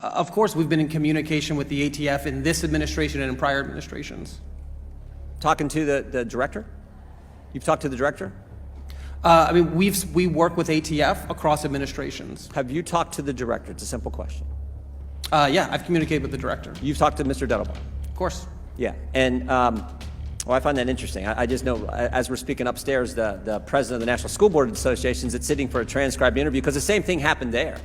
Of course, we've been in communication with the ATF in this administration and in prior administrations. Talking to the director? You've talked to the director? I mean, we work with ATF across administrations. Have you talked to the director? It's a simple question. Yeah, I've communicated with the director. You've talked to Mr. Dettelbach? Of course. Yeah, and well, I find that interesting. I just know, as we're speaking upstairs, the president of the National School Board Association is sitting for a transcribed interview because the same thing happened there.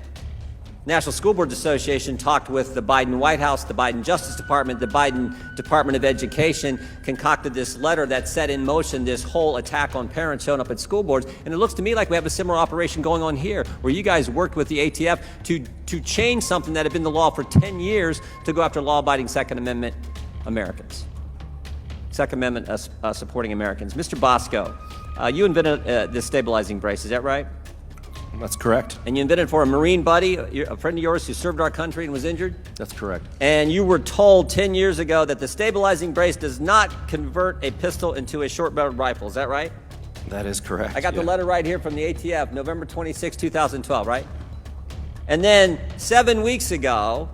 National School Board Association talked with the Biden White House, the Biden Justice Department, the Biden Department of Education, concocted this letter that set in motion this whole attack on parents showing up at school boards. And it looks to me like we have a similar operation going on here, where you guys worked with the ATF to change something that had been the law for 10 years to go after law-abiding Second Amendment Americans. Second Amendment supporting Americans. Mr. Bosco, you invented this stabilizing brace, is that right? That's correct. And you invented it for a Marine buddy, a friend of yours who served our country and was injured? That's correct. And you were told 10 years ago that the stabilizing brace does not convert a pistol into a short-barreled rifle. Is that right? That is correct. I got the letter right here from the ATF, November 26, 2012, right? And then 7 weeks ago,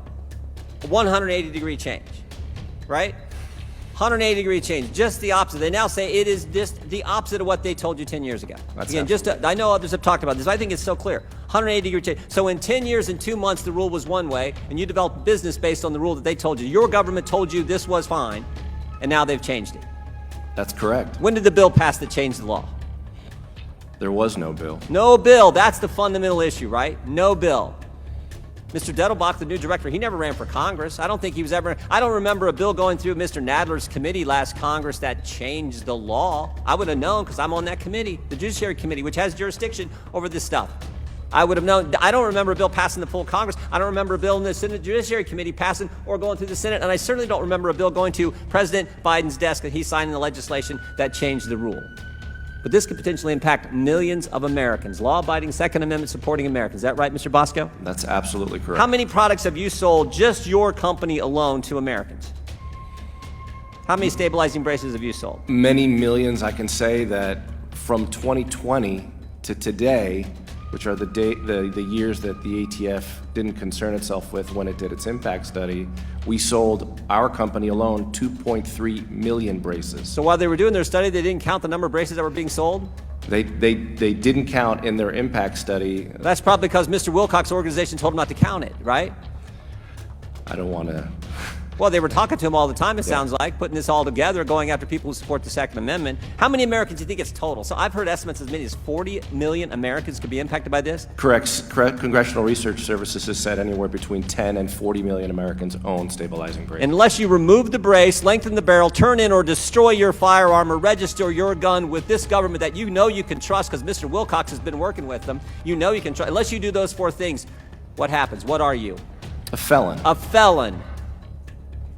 180-degree change, right? 180-degree change, just the opposite. They now say it is just the opposite of what they told you 10 years ago. Again, I know others have talked about this, but I think it's so clear. 180-degree change. So in 10 years and 2 months, the rule was one way, and you developed a business based on the rule that they told you. Your government told you this was fine, and now they've changed it. That's correct. When did the bill pass that changed the law? There was no bill. No bill. That's the fundamental issue, right? No bill. Mr. Dettelbach, the new director, he never ran for Congress. I don't think he was ever. I don't remember a bill going through Mr. Nadler's committee last Congress that changed the law. I would have known because I'm on that committee, the Judiciary Committee, which has jurisdiction over this stuff. I would have known. I don't remember a bill passing the full Congress. I don't remember a bill in the Senate Judiciary Committee passing or going through the Senate. And I certainly don't remember a bill going to President Biden's desk that he signed in the legislation that changed the rule. But this could potentially impact millions of Americans, law-abiding, Second Amendment supporting Americans. Is that right, Mr. Bosco? That's absolutely correct. How many products have you sold, just your company alone, to Americans? How many stabilizing braces have you sold? Many millions. I can say that from 2020 to today, which are the years that the ATF didn't concern itself with when it did its impact study, we sold, our company alone, 2.3 million braces. So while they were doing their study, they didn't count the number of braces that were being sold? They didn't count in their impact study. That's probably because Mr. Wilcox's organization told them not to count it, right? I don't want to. Well, they were talking to him all the time, it sounds like, putting this all together, going after people who support the Second Amendment. How many Americans do you think it's total? So I've heard estimates as many as 40 million Americans could be impacted by this. Correct. Congressional Research Services has said anywhere between 10 and 40 million Americans own stabilizing braces. Unless you remove the brace, lengthen the barrel, turn in or destroy your firearm or register your gun with this government that you know you can trust because Mr. Wilcox has been working with them, you know you can trust. Unless you do those four things, what happens? What are you? A felon. A felon.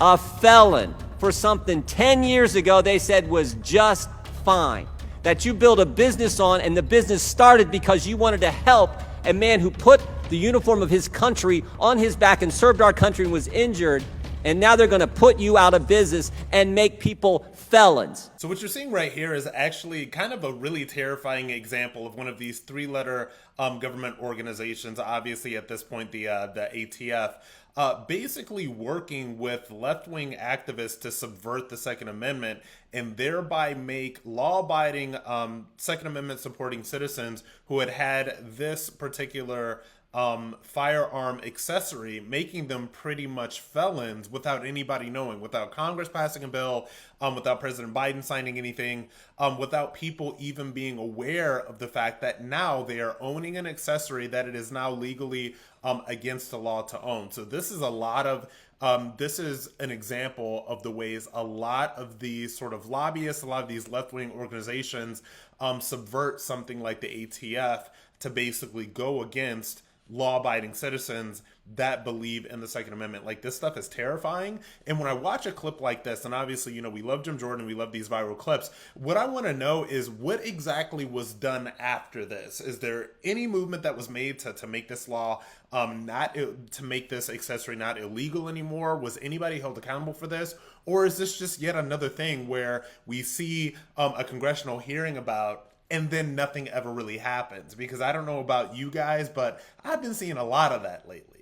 A felon for something 10 years ago they said was just fine. That you built a business on, and the business started because you wanted to help a man who put the uniform of his country on his back and served our country and was injured, and now they're going to put you out of business and make people felons. So what you're seeing right here is actually kind of a really terrifying example of one of these three-letter government organizations, obviously at this point the ATF, basically working with left-wing activists to subvert the Second Amendment and thereby make law-abiding Second Amendment supporting citizens who had this particular firearm accessory, making them pretty much felons without anybody knowing, without Congress passing a bill, without President Biden signing anything, without people even being aware of the fact that now they are owning an accessory that it is now legally against the law to own. So this is this is an example of the ways a lot of these sort of lobbyists, a lot of these left-wing organizations subvert something like the ATF to basically go against law-abiding citizens that believe in the Second Amendment. Like, this stuff is terrifying. And when I watch a clip like this, and obviously, you know, we love Jim Jordan, we love these viral clips, what I want to know is what exactly was done after this? Is there any movement that was made to make this law to make this accessory not illegal anymore? Was anybody held accountable for this? Or is this just yet another thing where we see a congressional hearing about and then nothing ever really happens? Because I don't know about you guys, but I've been seeing a lot of that lately.